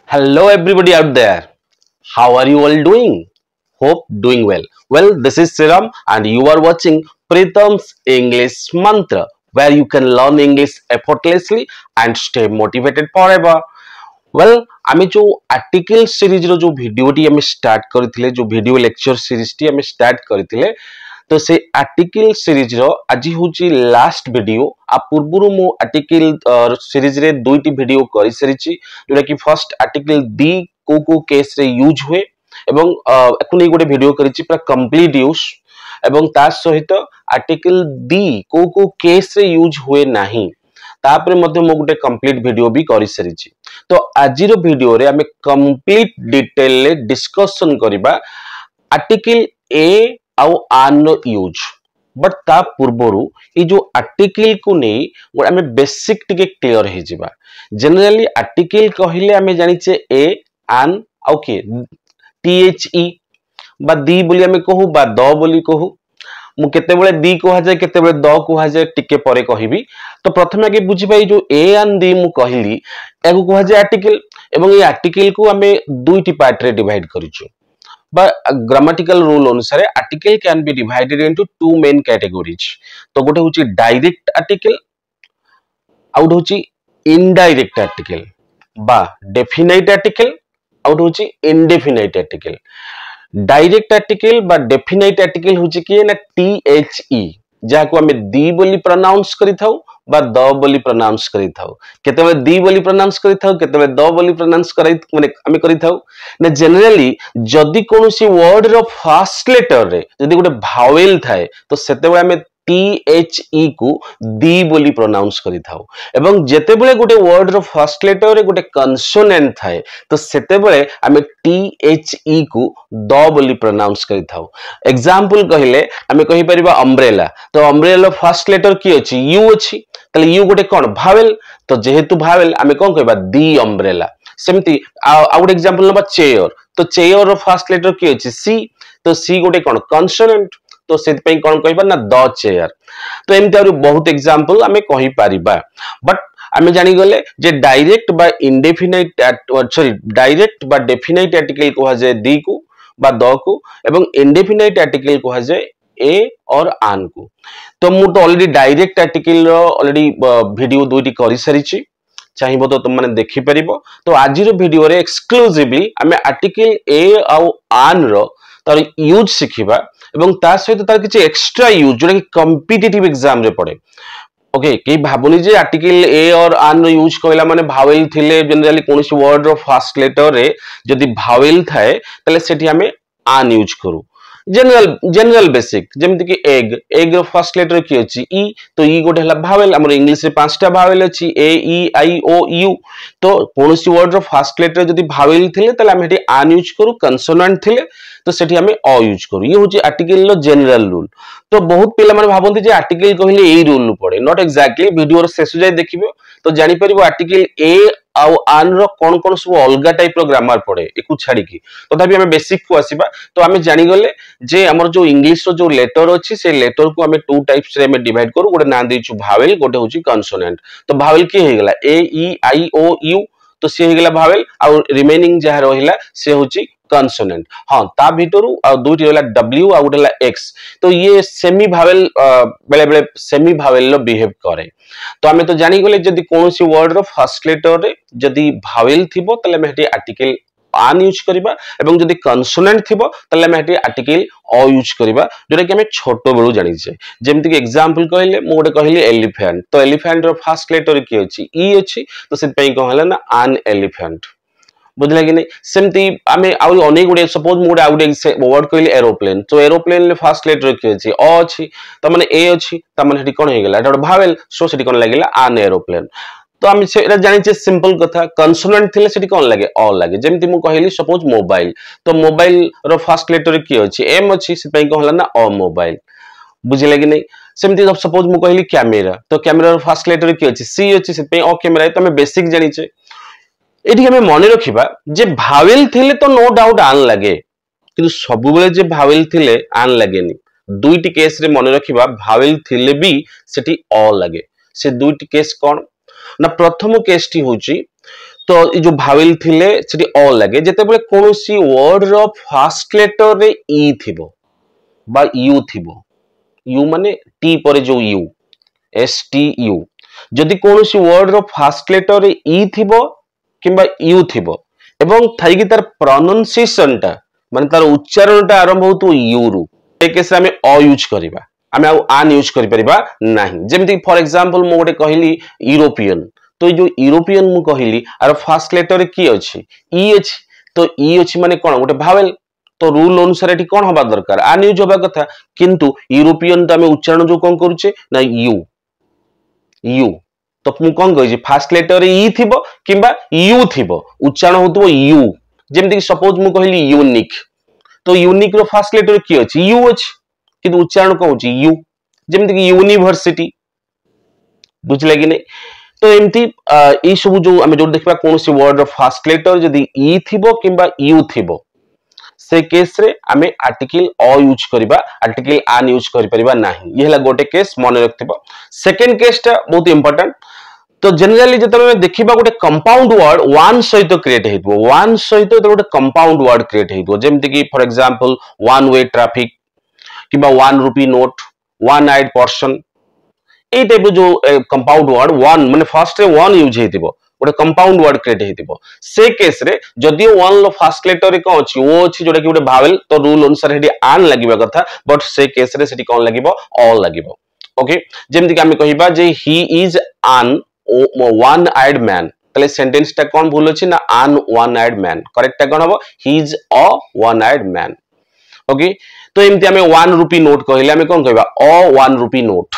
Hello, everybody out there. How are you all doing? Hope doing well. Well, this is Siram, and you are watching Pritam's English Mantra, where you can learn English effortlessly and stay motivated forever. Well, आमे जो article series रो जो video T आमे start करथिले जो video lecture series T आमे start करथिले तो से आर्टिकल सीरीज रो आज होची लास्ट वीडियो आ पूर्वरु मो आर्टिकल सीरीज रे दुईटी वीडियो करि सरिछि जोटा कि फर्स्ट आर्टिकल दी को केस रे यूज हुए एवं एकु नै गोटे वीडियो करिछि पूरा कंप्लीट यूज एवं ता सहित आर्टिकल दी को केस रे यूज हुए नाही तापरे मध्य मो गोटे कंप्लीट वीडियो भी करि सरिछि तो आजिर वीडियो रे हमें कंप्लीट डिटेल ले डिस्कशन करिबा आर्टिकल ए आउ आन नो यूज बट ता पूर्वरु ये जो आर्टिकल को नहीं हमें बेसिक टिके क्लियर हे जिबा जनरली आर्टिकल कहिले हमें जानिचे ए आन आउ के टी एच ई बा दी बोली हमें कहू बा द बोली कहू मु केतेबेले दी कहा जाय केतेबेले द कहा जाय टिके परे कहिबी तो प्रथमे आगे बुझी पाई जो ए एंड दी मु कहिली एगु कहा जाय आर्टिकल एवं ये आर्टिकल को हमें दुईटी पार्ट रे डिवाइड करिछु बा ग्रामेटिकल रूल अनुसार article can be divided into two main categories तो गोटे होची डायरेक्ट आर्टिकल आउट होची इनडायरेक्ट आर्टिकल बा डेफिनाइट आर्टिकल आउट होची इनडेफिनाइट आर्टिकल डायरेक्ट आर्टिकल बा डेफिनाइट आर्टिकल होची कि ना टी एच ई जाको हमें दी बोली प्रोनाउंस करि थाउ बा द बोली प्रोनाउंस करि थाउ केतेबे दी बोली प्रोनाउंस करि थाउ केतेबे द बोली प्रोनाउंस करै माने हमें करि थाउ ना जनरली जदी कोनोसी वर्ड रो फर्स्ट लेटर रे जदी गोटे भावेल थाए तो सेतेबे हमें टी एच ई को दी बोली प्रोनाउंस करि थाउ एवं जेतेबेले गोटे वर्ड रो फर्स्ट लेटर रे गोटे कंसोनेंट थाए तो सेतेबेले हमें टी एच ई को द बोली प्रोनाउंस करि थाउ एग्जांपल कहिले हमें कहि परिबा अम्ब्रेला तो अम्ब्रेला फर्स्ट लेटर की अछि यू अछि तले यू गोटे कोन भावेल तो जेहेतु भावेल हमें कोन कहबा दी अम्ब्रेला सेमती आउट एग्जांपल नबा चेयर तो चेयर रो फर्स्ट लेटर की अछि सी तो सी गोटे कोन कंसोनेंट तो सेत पई कोन कहबा ना द चेयर तो एमती आरो बहुत एग्जांपल हमें कहि परिबा बट हमें जानि गले जे डायरेक्ट बा इनडेफिनाइट सॉरी डायरेक्ट बा डेफिनाइट आर्टिकल कहा जाय दी को बा द को एवं इनडेफिनाइट आर्टिकल कहा जाय ए और आन को तो मु तो ऑलरेडी डायरेक्ट आर्टिकल रो ऑलरेडी वीडियो दुईटी करि सरिछि चाहिबो तो तुम माने देखि परिबो तो आजिरो वीडियो रे एक्सक्लूसिवली हमें आर्टिकल ए आउ आन रो तार यूज सिखिबा एवं ता सहित तार किछि एक्स्ट्रा यूज जोटा कि कॉम्पिटिटिव एग्जाम रे पड़े ओके कई भाबुनी जे आर्टिकल ए और आन रो यूज कइला माने भावेल थिले जनरली कोनोसी वर्ड रो फर्स्ट लेटर रे जदी भावेल थाए तले सेठी हमें आन यूज करू जनरल बेसिक जेमति कि एग रो फर्स्ट लेटर की अछि ई तो ई गोटे हला भावेल हमर इंग्लिश रे पांचटा भावेल अछि ए ई आई ओ यू तो कोनोसी वर्ड रो फर्स्ट लेटर जदी भावेल थिले तले हम हेटी आन यूज करू कंसोनेंट थिले तो सेठी हमें अ यूज करू ये होची आर्टिकल रो जनरल रूल तो बहुत पिला माने भाबंती जे आर्टिकल कहिले एई रूल पड़े नॉट एक्जेक्टली वीडियो रो शेष जाय देखिबो तो जानि परिबो आर्टिकल ए आउ आन रो कोन कोन सब अलगा टाइप रो ग्रामर पड़े एकु छाडी की तथापि हमें बेसिक को आसीबा तो हमें जानि गले जे हमर जो इंग्लिश रो जो लेटर अछि से लेटर को हमें टू टाइप्स रे हमें डिवाइड करू गोटे ना देछु भावेल गोटे होची कंसोनेंट तो भावेल की हे गेला ए ई आई ओ यू तो से हे गेला भावेल आ रिमेनिंग जहा रहिला से होची कंसोनेंट हां ता भितरु आ दुटी होला डब्ल्यू आ उठला एक्स तो ये सेमी भावेल बेले बेले सेमी भावेल लो बिहेव करे तो हमें तो जानि गले जदी कोनोसी वर्ड रो फर्स्ट लेटर रे जदी भावेल थिबो तले में हेटी आर्टिकल आन यूज करिबा एवं जदी कंसोनेंट थिबो तले में हेटी आर्टिकल अ यूज करिबा जोरा कि हमें छोटो बेलु जानि छै जेमति कि एग्जांपल कहले मु गोटे कहली एलिफेंट तो एलिफेंट रो फर्स्ट लेटर की अछि ई अछि तो सेत पई कहला ना आन एलिफेंट बुझला कि नहीं सेमती आमे आउ अनेक गुडे सपोज मोड आउट वर्ड कहली एरोप्लेन तो एरोप्लेन ले फर्स्ट लेटर की अछि अ अछि त माने ए अछि त माने हेटी कोन हे गेला एटा भावेल सो सेटी कोन लागिला आन एरोप्लेन तो आम से जानि छे सिंपल कथा कंसोनेंट थिले सेटी कोन लागे अ लागे जेमति मु कहली सपोज मोबाइल तो मोबाइल रो फर्स्ट लेटर की अछि एम अछि से पई कहला ना अ मोबाइल बुझिले कि नहीं सेमति सपोज मु कहली कैमरा तो कैमरा रो फर्स्ट लेटर की अछि सी अछि से पई अ कैमरा त हमें बेसिक जानि छे एठी हमें मने रखिबा जे भावेल थिले तो नो डाउट आन लागे किंतु सबु बेले जे भावेल थिले आन लागेनी दुईटी केस रे मने रखिबा भावेल थिले भी सेठी अ लागे से दुईटी केस कोन ना प्रथम केस टी होची तो ये जो भावेल थिले सेठी अ लागे जेतेबेले कोनोसी वर्ड रो फर्स्ट लेटर रे ई थिबो बा यू थिबो यू माने टी परे जो यू एस टी यू जदि कोनोसी वर्ड रो फर्स्ट लेटर रे ई थिबो किंबा यू थिबो एवं थाइकी तार प्रोनाउंसिएशन टा माने तार उच्चारण टा आरंभ होतो यू रु ए केस रे हमें अ यूज करिबा हमें आन यूज करि परिबा नाही जेमति फॉर एग्जांपल मो गोटे कहली यूरोपियन तो जो यूरोपियन मु कहली आर फर्स्ट लेटर की अछि ई अछि तो ई अछि माने कोन गोटे भावेल तो रूल अनुसार एठी कोन होबा दरकार आन यूज होबा कथा किंतु यूरोपियन तो हमें उच्चारण जो कोन करूचे ना यू यू तो मु कोन कहि फर्स्ट लेटर ई थिबो किंबा यू थिबो उच्चारण होतबो यू जेमति सपोज मु कहली यूनिक तो यूनिक रो फर्स्ट लेटर की अछि यू अछि किंतु उच्चारण कोन होची यू जेमति कि यूनिवर्सिटी बुझले कि नै तो एमती ई सब जो आमे जो देखबा कोनोसी वर्ड रो फर्स्ट लेटर जदी ई थिबो किंबा यू थिबो से केस रे आमे आर्टिकल अ यूज करिबा आर्टिकल आन यूज करि परिबा नाही ये हला गोटे केस मन रखथिबो सेकंड केस ता बहुत इंपोर्टेंट तो जनरली जत देखिबा गोटे कंपाउंड वर्ड वन सहित क्रिएट हेतबो वन सहित गोटे कंपाउंड वर्ड क्रिएट हेतबो जेमति कि for example one way traffic किबा 1 rupee note one eyed person a type जो कंपाउंड वर्ड वन माने फर्स्ट रे वन यूज हेतिबो गोटे कंपाउंड वर्ड क्रिएट हेतिबो से केस रे जदियो वन लो फर्स्ट लेटर रे कोन अछि ओ अछि जोटा कि गोटे भावेल तो रूल अनुसार हेडी आन लागिबा कथा बट से केस रे सेठी कोन लागिबो ऑल लागिबो ओके जेमति कि हमें कहिबा जे he is an one eyed man तले सेंटेंस टा कोन भूल अछि ना an one eyed man correct टा कोन हबो he is a one eyed man okay तो एमति हमें 1 रुपी नोट कहले हमें कोन कहबा a 1 rupee note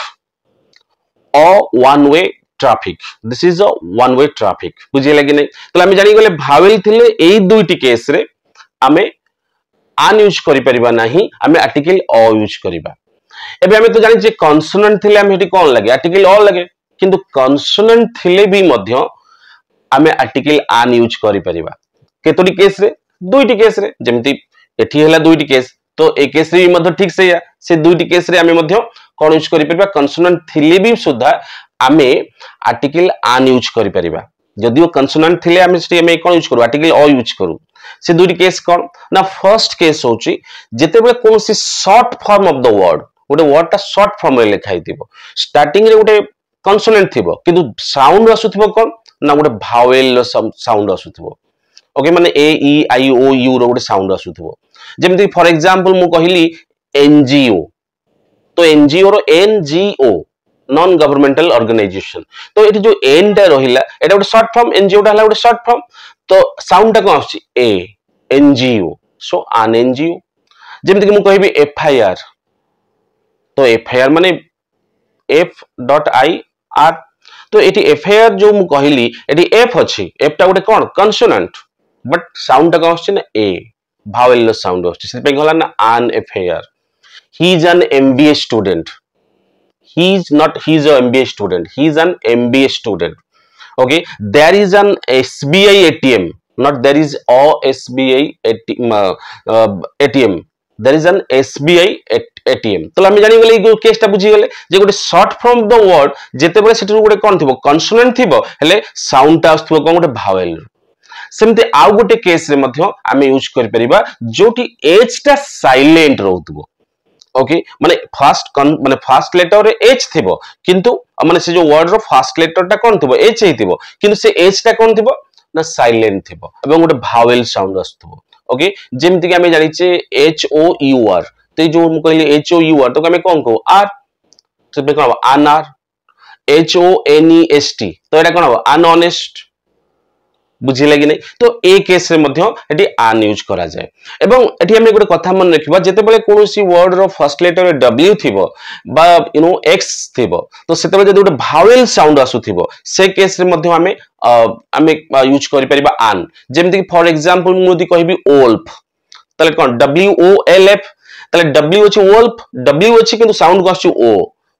a one way traffic this is a one way traffic बुझिले कि नै तो हमें जानि गले भावेल थिले एई दुईटी केस रे हमें आन यूज करि परिबा नाही हमें आर्टिकल अ यूज करिबा एबे हमें तो जानि जे कॉन्सोनेंट थिले हमें हेटी कोन लागे आर्टिकल अ लागे किंतु कॉन्सोनेंट थिले भी मध्य हमें आर्टिकल आन यूज करि परिबा केतोडी केस रे दुईटी केस रे जेमति एठी हला दुईटी केस तो ए केस रे मध्य ठीक से दुईटी केस रे हमें मध्य कोन यूज करि परिबा कॉन्सोनेंट थिले भी सुधा हमें आर्टिकल आन यूज करि परिबा जदियो कॉन्सोनेंट थिले हमें से हमें कोन यूज करू आर्टिकल अ यूज करू से दुईटी केस कोन ना फर्स्ट केस होची जेते बेले कोनसी short form of the word गोटे वर्ड ता शॉर्ट फॉर्म रे लिखा हितिबो स्टार्टिंग रे गोटे कॉन्सोनेंट थिबो किंतु साउंड आसुथिबो कोन ना गोटे भावेल साउंड आसुथिबो ओके माने ए ई आई ओ यू रो गोटे साउंड आसुथिबो जेमति फॉर एग्जांपल मु कहिली एनजीओ तो एनजीओ रो एनजीओ नॉन गवर्नमेंटल ऑर्गेनाइजेशन तो एटी जो एन टा रहिला एटा गोटे शॉर्ट फॉर्म एनजीओ टा हला गोटे शॉर्ट फॉर्म तो साउंड टा को आछि ए एनजीओ सो आन एनजीओ जेमति कि मु कहिबी एफआईआर तो एफआईआर माने एफ डॉट आई आर तो एटी एफआईआर जो मु कहिली एटी एफ अछि एफ टा गोटे कोन कॉन्सोनेंट बट साउंड टा को आछि ना ए भावेल साउंड आछि से पे गला ना आन FIR he is an MBA student he is not he is a MBA student he is an MBA student okay there is an SBI ATM not there is a SBI ATM there is an SBI ATM तो हम जानि गले case टा बुझी गले जे गोटे short form the word जेते बेले सेटु गोटे कोन थिबो कॉन्सोनेंट थिबो हेले साउंड टा आस्थुबो कोन गोटे भावेल सेमते आउ गोटे केस रे मध्य आमे यूज कर परिबा जोटी एच टा साइलेंट रहउतबो ओके माने फर्स्ट लेटर रे एच थिबो किंतु माने से जो वर्ड रो फर्स्ट लेटर टा कोन थिबो एच हिथिबो किंतु से एच टा कोन थिबो ना साइलेंट थिबो एवं गोटे भावेल साउंड आस्थुबो ओके जेमति कि हमें जानि छे एच ओ यू आर ते जो हम कहले एच ओ यू आर तो हमें कोन को आर से पे कोन आन आर H O N E S T तो एटा कोन अन ऑनेस्ट बुझिले कि नै तो ए केस रे मध्य एटी आन यूज करा जाय एवं एटी हम गोटे कथा मन रखिबा जेते बेले कोनोसी वर्ड रो फर्स्ट लेटर रे डब्ल्यू थिबो बा यू नो एक्स थिबो तो सेते बेले जदि गोटे भावेल साउंड आसु थिबो से केस रे मध्य हमें यूज करि परिबा आन जेमति कि फॉर एग्जांपल मु यदि कहबी वोल्फ तले कोन डब्ल्यू ओ एल एफ तले डब्ल्यू अछि वोल्फ डब्ल्यू अछि किंतु साउंड को आछु ओ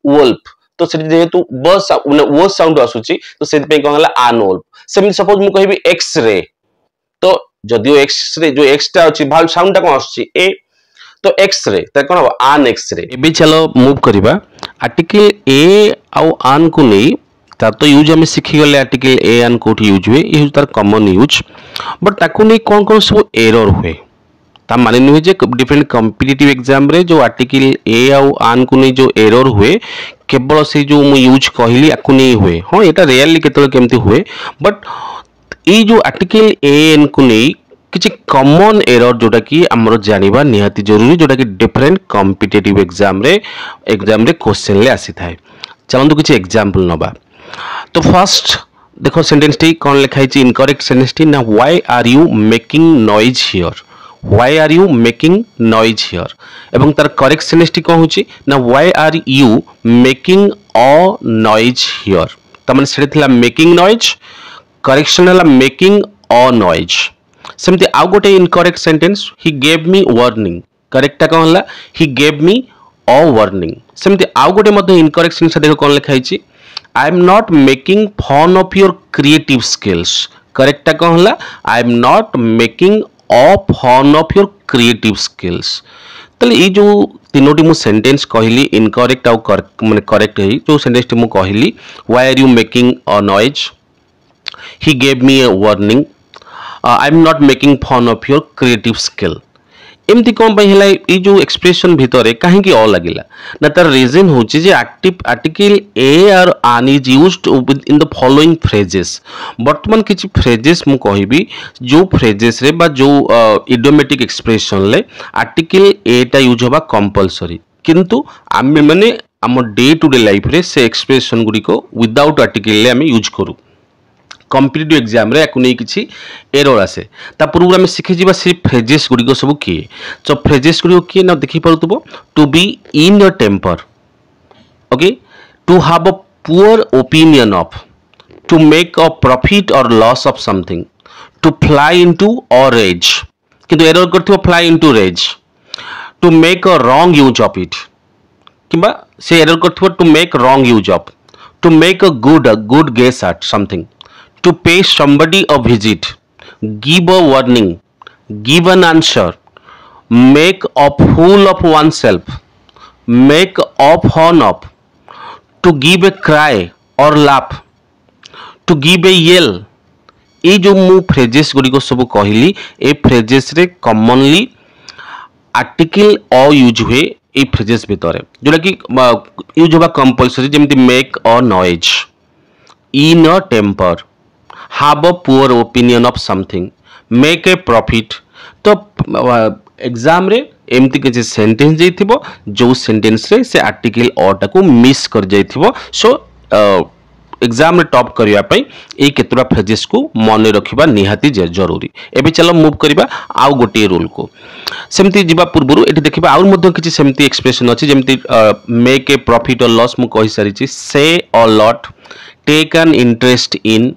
वोल्फ तो से जेहेतु बस वो साउंड आसुची तो से पे कहला आन वोल्फ सेम सपोज मु कहबी एक्स रे तो जदियो एक्स रे जो एक्स टा अछि भाल साउंड टा कोन आछि ए तो एक्स रे त कोन आन एक्स रे एबे चलो मूव करबा आर्टिकल ए आउ आन को नै तार तो यूज आम शिखीगले आर्टिकल ए आन कौट यूज हुए ये तार कमन यूज बट ताकू नहीं कौन कौन सब एरर हुए ता माने नुहे जे डिफरेंट कॉम्पिटिटिव एग्जाम रे जो आर्टिकल ए आउ आन को नहीं जो एरर हुए केवल से जो मु यूज कहली आकु नहीं हुए हाँ एटा रियली केतले केमती हुए बट ये जो आर्टिकल ए एन को नहीं किसी कॉमन एरर जोटा कि हमर जानिबा निहाती जरूरी जोटा कि डिफरेंट कॉम्पिटिटिव एग्जाम रे क्वेश्चन ले आसी थाए चलंतु किसी एग्जांपल नबा तो फर्स्ट देखो सेंटेंस टी कोन लिखा है इनकरेक्ट सेंटेंस टी ना why are you making noise here why are you making noise here एवं तार करेक्ट सेंटेंस टी कोन होची ना why are you making a noise here त माने सेठी थिला मेकिंग नॉइज करेक्शन हला मेकिंग अ नॉइज सेमती आउ गोटे incorrect sentence he gave me warning correct कोन हला he gave me a warning सेमती आउ गोटे मध्ये इनकरेक्ट सेंटेंस देखो कोन लिखा है I am not making fun of your creative skills. Correct कौन हला? I am not making fun of your creative skills. तले ये जो तीनोटी मु सेंटेंस कहली इनकरेक्ट आउ माने करेक्ट है जो सेंटेंस टी मु कहली why are you making a noise? He gave me a warning. I am not making fun of your creative skill. एमती कौन पाई हला ये जो एक्सप्रेशन भितर कहीं अ लगिला ना तार रीजन होची जे आर्टिकल ए आर आन is used in the following phrases वर्तमान किछि फ्रेजेस मु कहिबी जो फ्रेजेस रे बा जो इडियोमेटिक एक्सप्रेशन ले आर्टिकल ए टा यूज होबा कंपलसरी किंतु आमे माने हम डे टू डे लाइफ रे से एक्सप्रेशन गुडी को विदाउट आर्टिकल ले आमे यूज करू कॉम्पिटिटिव एग्जाम रे याकु नहीं किछि एरर आसे ता पूर्व में शिखि जिबा से फ्रेजेस गुडी को सब किए तो फ्रेजेस गुडी को किए ना देखि परतबो to be in your temper okay to have a poor opinion of to make a profit और loss of something to fly into a rage किंतु एरर करथिबो fly into rage to make a wrong use of it किबा से error करथिबो to make wrong use of to make a good guess at something to pay somebody a visit, give a warning, give an answer, make a fool of oneself, make a fun of, to give a cry or laugh, to give a yell. ये जो मु phrases गुडी को सब कहली ए phrases रे commonly article a use हुए ए फ्रेजेस भितर जोटा कि यूज होबा कंपलसरी जेमति make a noise in a temper have a poor opinion of something make a profit तो एग्जाम रे एमती किसी सेंटेंस जाइथिबो जो सेंटेंस रे से आर्टिकल अ टा को मिस कर जाइथिबो सो एग्जाम रे टॉप करिया पई ए केतरा फ्रेजेस को मन रखिबा निहाती जरूरी एबे चलो मूव करिबा आउ गोटे रूल को सेमती जिबा पूर्वरु एठी देखिबा आउ मध्ये किछि सेमती एक्सप्रेशन अछि जेमती मेक ए प्रॉफिट और लॉस मु कहि सारी छी से a lot take an interest in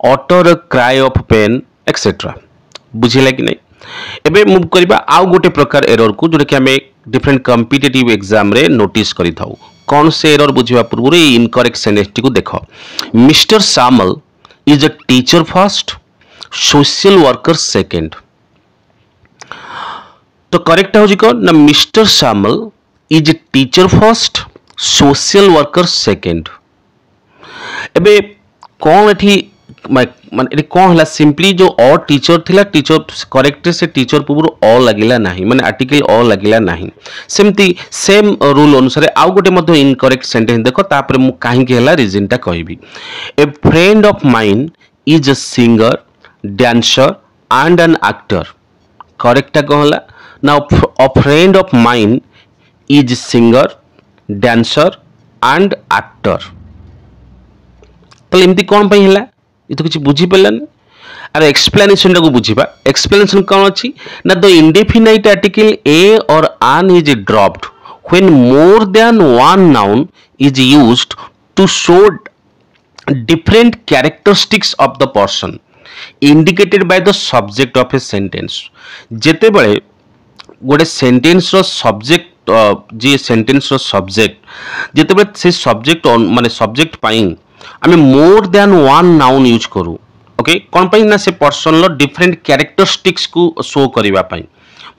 utter a cry of pain etcetera बुझिला कि नहीं एबे मूव करिबा आउ गोटे प्रकार एरर को जोटा कि हमें डिफरेंट कॉम्पिटिटिव एग्जाम रे नोटिस करि थाउ कौन से एरर बुझिबा पूर्व ए इनकरेक्ट सेंटेंस टी को देखो mister Samal is a teacher first social worker second तो करेक्ट हो जिको ना mister Samal is a teacher first social worker second एबे कौन एठी माने कौन हला सिंपली जो अ टीचर थिला टीचर करेक्ट से टीचर पूर्व अ लागिला नाही माने आर्टिकल अ लागिला नाही सेमती सेम रूल अनुसार आउ गोटे मध्ये इनकरेक्ट सेंटेंस देखो तापर मु काहे के हला रीजन ता कहबी a friend of mine is a singer dancer and an actor correct कहला now a friend of mine is singer dancer and actor तले एमती कोन पई हला ये तो कुछ बुझी पड़लानी अरे एक्सप्लेनेशन को बुझीबा एक्सप्लेनेशन कौन अच्छी ना द इंडेफिनाइट आर्टिकल ए और an is dropped when more than one noun is used to show different characteristics of the person indicated by the subject of a sentence जेते बळे गोटे सेंटेंस रो subject जे sentence रो subject जेते बळे से सब्जेक्ट माने सब्जेक्ट पाई आमे more than one noun use करू ओके कौन पाई ना से पर्सन लो डिफरेंट कैरेक्टरिस्टिक्स को शो करिवा पाई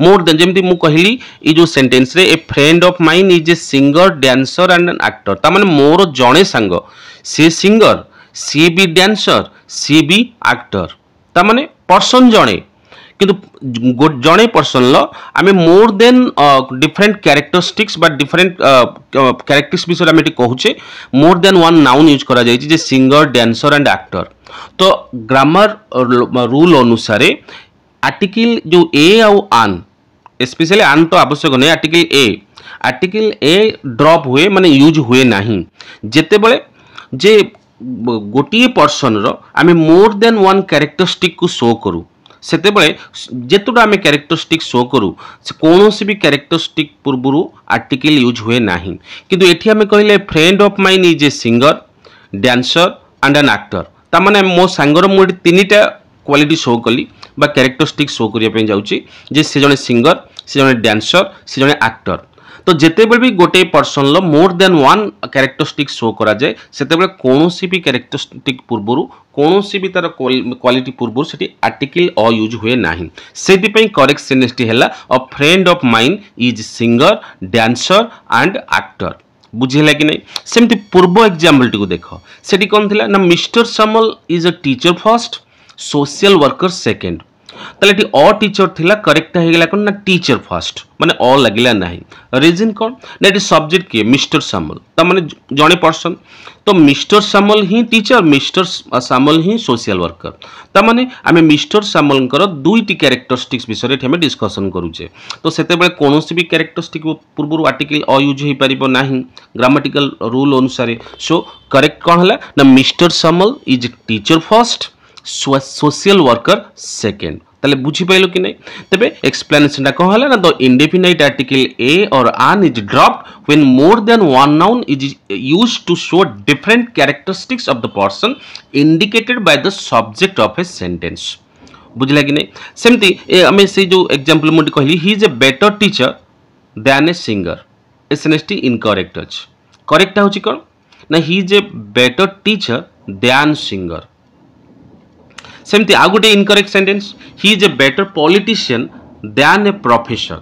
मोर देन जेमती मु कहली ई जो सेंटेंस रे ए friend of mine is a singer dancer and an actor ता माने मोर जणे संग सी सिंगर सी भी डांसर सी भी एक्टर ता माने पर्सन जणे किंतु जणे पर्सन लो आमे मोर देन डिफरेंट कैरेक्टरिस्टिक्स बा डिफरेंट कैरेक्टरिस्टिक्स विषय आमे कहूचे more than one noun use करा जाय जे सिंगर डांसर एंड एक्टर तो ग्रामर रूल अनुसार आर्टिकल जो ए आउ आन स्पेशली आन तो आवश्यक नहीं आर्टिकल ए ड्रॉप हुए माने यूज हुए नहीं जेते बळे जे गोटे पर्सन रो आमे मोर देन वन कैरेक्टरिस्टिक को शो करू सेते बळे जेतुटा आमे कैरेक्टरिस्टिक शो करू से कोनोसी भी कैरेक्टरिस्टिक पूर्वरु आर्टिकल यूज हुए नहीं किंतु एठी आमे कहले friend of mine is a singer dancer and an actor ता माने मो सांगर मु तीनटा क्वालिटी शो कली बा कैरेक्टरिस्टिक शो करिया पे जाउची जे से जने सिंगर से जने डांसर से जने एक्टर तो जेते बेल भी गोटे पर्सन लो more than one characteristic show करा जाए सेते बेल कोनोसी भी कैरेक्टरिस्टिक पूर्वरु कोनोसी भी तार क्वालिटी पूर्वरु सेठी आर्टिकल अ यूज हुए नाही सेति पई करेक्ट सेंटेंस टी हैला a friend of mine is singer dancer and actor बुझिला कि नहीं सेमती पूर्व एग्जांपल टी को देखो सेठी कोन थिला ना mister Samal is a teacher first social worker second ताले टी अ टीचर थिला करेक्ट हे गेला कोन ना टीचर फर्स्ट माने अ लागिला नाही रीजन कोन ना टी सब्जेक्ट के मिस्टर समल त माने जणे पर्सन तो मिस्टर समल ही टीचर मिस्टर समल ही सोशल वर्कर त माने आमे मिस्टर समल कर दुईटी कैरेक्टरिस्टिक्स विषय रे हमें डिस्कशन करूचे तो सेते बेले कोनोसी भी कैरेक्टरिस्टिक पूर्व आर्टिकल अ यूज हे परिबो नाही ग्रामेटिकल रूल अनुसार सो करेक्ट कोन हला ना mister Samal is teacher first social worker second ताले बुझी पाइलो कि नहीं तबे एक्सप्लेनेशन कौन है ना द इंडेफिनाइट आर्टिकल ए और an is dropped when more than one noun is used to show different characteristics of the person indicated by the subject of a sentence बुझला कि नहीं सेमती हमें से जो एग्जांपल मोटी कहली he is a better teacher than a singer एसएनएसटी इनकरेक्ट अछि करेक्ट होची कोन ना he is a better teacher than singer सेमती आ गोटे incorrect sentence he is a better politician than a professor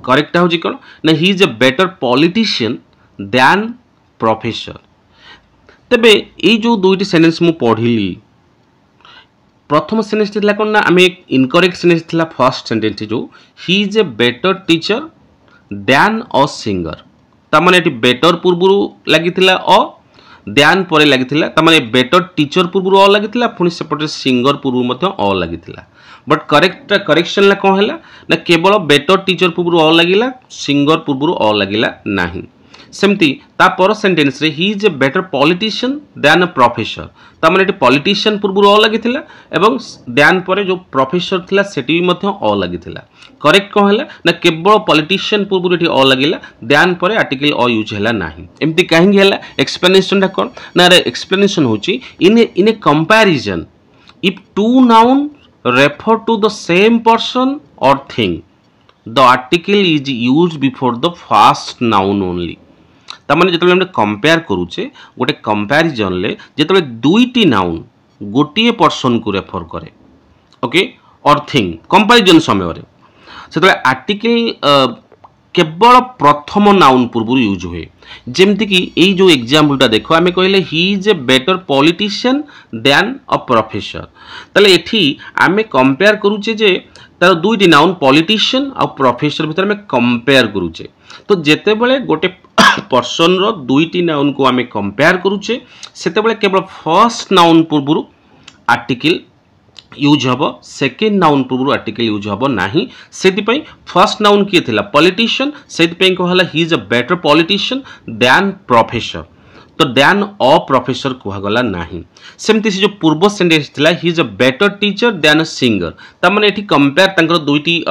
correct होची कोन ना he is a better politician than professor तबे ए जो दुईटी सेंटेंस मु पढिली प्रथम सेंटेंस थिला कोन ना आमे इनकरेक्ट सेंटेंस थिला फर्स्ट सेंटेंस जो he is a better teacher than a singer ता माने एटी बेटर पूर्वरु लागिथिला अ ध्यान पर लगी ताने बेटर टीचर पूर्व अ लगी पुणी सेपटे सिंगर पूर्व अ लगी बट करेक्शन कौन है ना केवल बेटर टीचर पूर्व अ लगिला सिंगर पूर्व अ लगिला नहीं सेमती तापर सेंटेंस रे he is a better politician than a professor ताने ये पॉलिटिशियन पूर्व अ लगी एवं ध्यान पर जो प्रोफेसर थिला सेटी भी अ लगी करेक्ट कौन है ना केवल पॉलिटिशियन पूर्व ये अ लगिला ध्यान पर आर्टिकल अ यूज है नहीं एमती कहीं है एक्सप्लेनेशन कौन ना एक्सप्लेनेशन होची in a comparison if two noun refer to the same person और thing the article is used before the first noun only तामाने जेतले हम कंपेयर करूचे गोटे कंपैरिजन ले जेतले दुईटी नाउन गोटे पर्सन को रेफर करे ओके और थिंग कंपैरिजन समय रे सेतले आर्टिकल केवल प्रथम नाउन पूर्व यूज हुए जेमती कि ए जो एग्जांपलटा देखो आमे कहले he is a better politician than a professor तले एठी आमे कंपेयर करूचे जे तार दुईटी नाउन पॉलिटिशियन और प्रोफेसर भीतर में कंपेयर करूचे तो जेते बेले गोटे पर्सन रो दुईटी नाउन को आमे कंपेयर करूचे सेते बेले केवल फर्स्ट नाउन पूर्व आर्टिकल यूज हबो सेकेंड नाउन पूर्व आर्टिकल यूज हबो नाही सेति पई फर्स्ट नाउन किए थिला पॉलिटिशियन सेति पई कहला he is a better politician than professor तो देन अ प्रोफेसर कहगला नाही सेमती से जो पूर्व सेंटेंस थिला he is a better teacher than a singer ता माने एठी कंपेयर तांकर दुईटी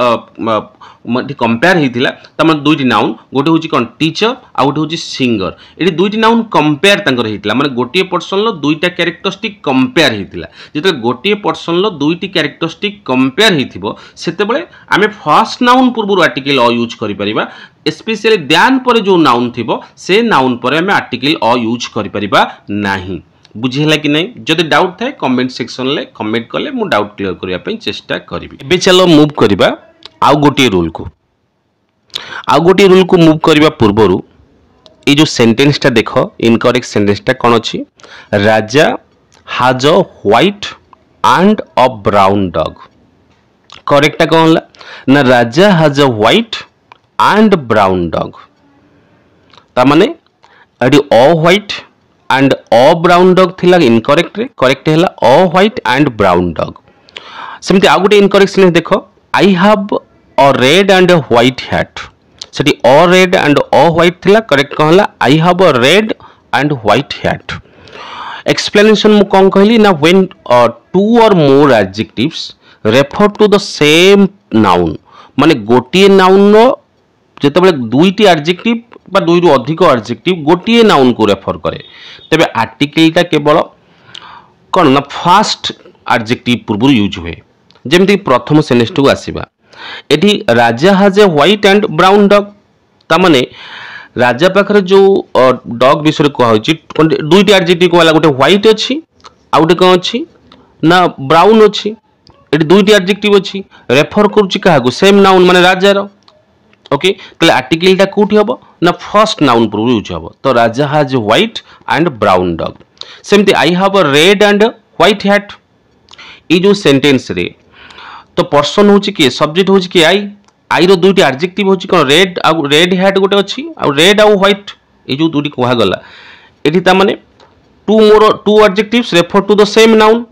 कंपेयर हेतिला ता माने दुईटी नाउन गोटे होची कोन टीचर आ गोटे होची सिंगर एठी दुईटी नाउन कंपेयर तांकर हेतिला माने गोटे पर्सन लो दुईटा कैरेक्टरिस्टिक कंपेयर हेतिला जेते गोटे पर्सन लो दुईटी कैरेक्टरिस्टिक कंपेयर हेतिबो सेते बेले आमे फर्स्ट नाउन पूर्व आर्टिकल अ यूज करि परिबा स्पेशली ध्यान पर जो नाउन थिबो से नाउन पर आमे आर्टिकल अ यूज करि परिबा नाही बुझेला कि नहीं जदि डाउट थाए कमेंट सेक्शन ले कमेंट कले मु डाउट क्लियर करिया पई चेष्टा करिबी एबे चलो मूव करिबा आउ गोटे रूल को मूव करबा पूर्वरु ये जो सेंटेंस टा देख इनकरेक्ट सेंटेंस टा कौन अच्छी Raja has a white and a brown dog correct कौन है ना Raja has a white and brown dog तामाने एडी a white and a brown dog थिला इनकरेक्ट रे करेक्ट हैला a white and brown dog सेमती आ गुटे इनकरेक्ट सेंटेंस देखो I have a red and a white hat सेठी a red and a white थिला करेक्ट कौन है I have a red and white hat explanation मु कौन कहली ना व्हेन टू और more adjectives refer to the same noun माने गोटिए नाउन रो जेतेबेले दुईटी एडजेक्टिव बा दुई रु अधिक एडजेक्टिव गोटिए नाउन को रेफर करे तबे आर्टिकल टा केवल कोन ना फर्स्ट एडजेक्टिव पूर्व यूज हुए जेमति प्रथम सेंटेंस को आसीबा एठी Raja has a white and brown dog ता माने राजा पाखरे जो डॉग विषय को होची दुईटी एडजेक्टिव को वाला गोटे व्हाइट अछि आ गोटे कोन अछि ना ब्राउन अछि एठी दुईटी एडजेक्टिव अछि रेफर करूची काहा को सेम नाउन माने राजा रो ओके तले आर्टिकल टा कोठी हबो ना फर्स्ट नाउन पूर्व यूज हबो तो Raja has white and brown dog सेमती I have a red and white hat ई जो सेंटेंस रे तो पर्सन होची के सब्जेक्ट होची के आई रो दुईटी एडजेक्टिव होची कोन रेड हैट गोटे अछि आ रेड आ व्हाइट ई जो दुईटी कोहा गला एठी ता माने two adjectives refer to the same noun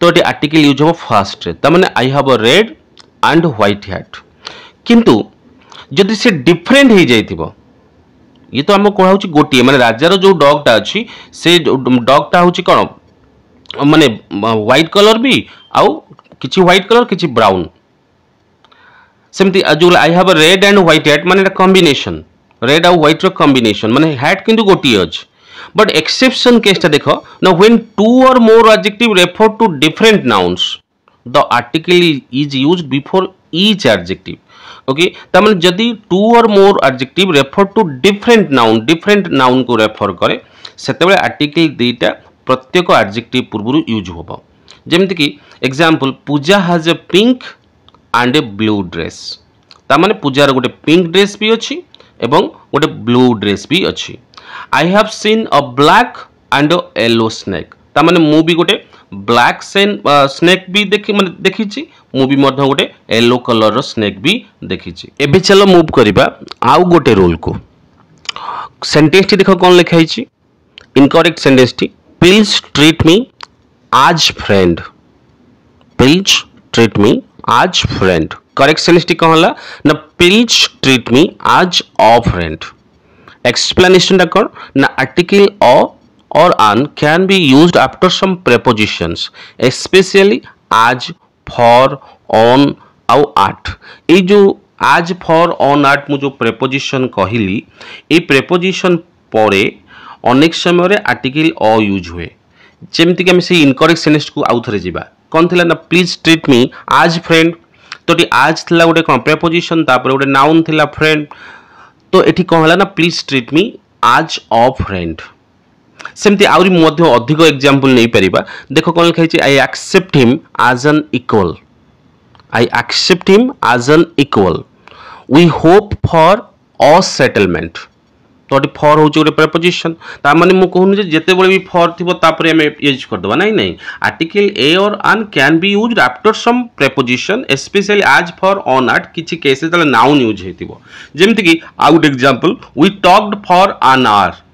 तो एठी आर्टिकल यूज हबो फर्स्ट रे ता माने I have a red and white hat किंतु जदि से डिफरेंट हो जाइथिबो ये तो हम कोहा होची गोटिए माने राजार जो डॉग टा अछि से डॉग टा होची कोन माने व्हाइट कलर भी आउ किछि व्हाइट कलर किछि ब्राउन सेमती जो आई have a red and white hat माने कॉम्बिनेशन रेड और व्हाइट रो कॉम्बिनेशन माने हैट किंतु गोटिए अछि बट एक्सेप्शन केस ता देखो ना व्हेन टू और more adjective refer to different nouns the article is used before each adjective okay तमन जदि टू और more adjective refer to different noun को रेफर करे सेतेबेले आर्टिकल दीटा प्रत्येक एडजेक्टिव पूर्व यूज होबो जेमति कि example Puja has a pink and a blue dress ता माने पूजार गोटे पिंक ड्रेस भी अछि एवं गोटे ब्लू ड्रेस भी अछि I have seen a black and a yellow snake ता माने मु भी गोटे ब्लैक स्नेक भी देखि माने देखिछि मु भी मध्य गोटे येलो कलर रो स्नेक भी देखिछि एबे चलो मूव करिबा आउ गोटे रोल को सेंटेंस टी देखो कोन लिखा हिछि इनकरेक्ट सेंटेंस टी please treat me as friend please treat me as friend correct sentence टी कोन हला ना प्लीज ट्रीट मी आज अ फ्रेंड एक्सप्लेनेशन दा कोन ना article a or an can be used after some prepositions especially as for on au at ए जो as for on at मु जो preposition कहिली ए preposition परे अनेक समय रे आर्टिकल अ यूज हुए जेमति कि हम से इनकरेक्ट सेंटेंस को आउ थरे जिबा कोन थिला ना please treat me as friend तो टी आज थिला गोटे कोन preposition तापर गोटे नाउन थिला फ्रेंड तो एठी कोन हला ना प्लीज ट्रीट मी आज अ फ्रेंड सेमती आउरी मध्य अधिक एग्जांपल नहीं परिबा देखो कोन लिखा छै I accept him as an equal I accept him as an equal we hope for a settlement तो फॉर हो गोटे प्रेपोजिशन ता माने मु कहून जे जेते बळे भी फॉर थिबो तापरे हम यूज कर दबा नहीं आर्टिकल ए और an can be used after some preposition specially as for on at किछि केसेस तले नाउन यूज हेतिबो जेमति कि out example we talked for an hour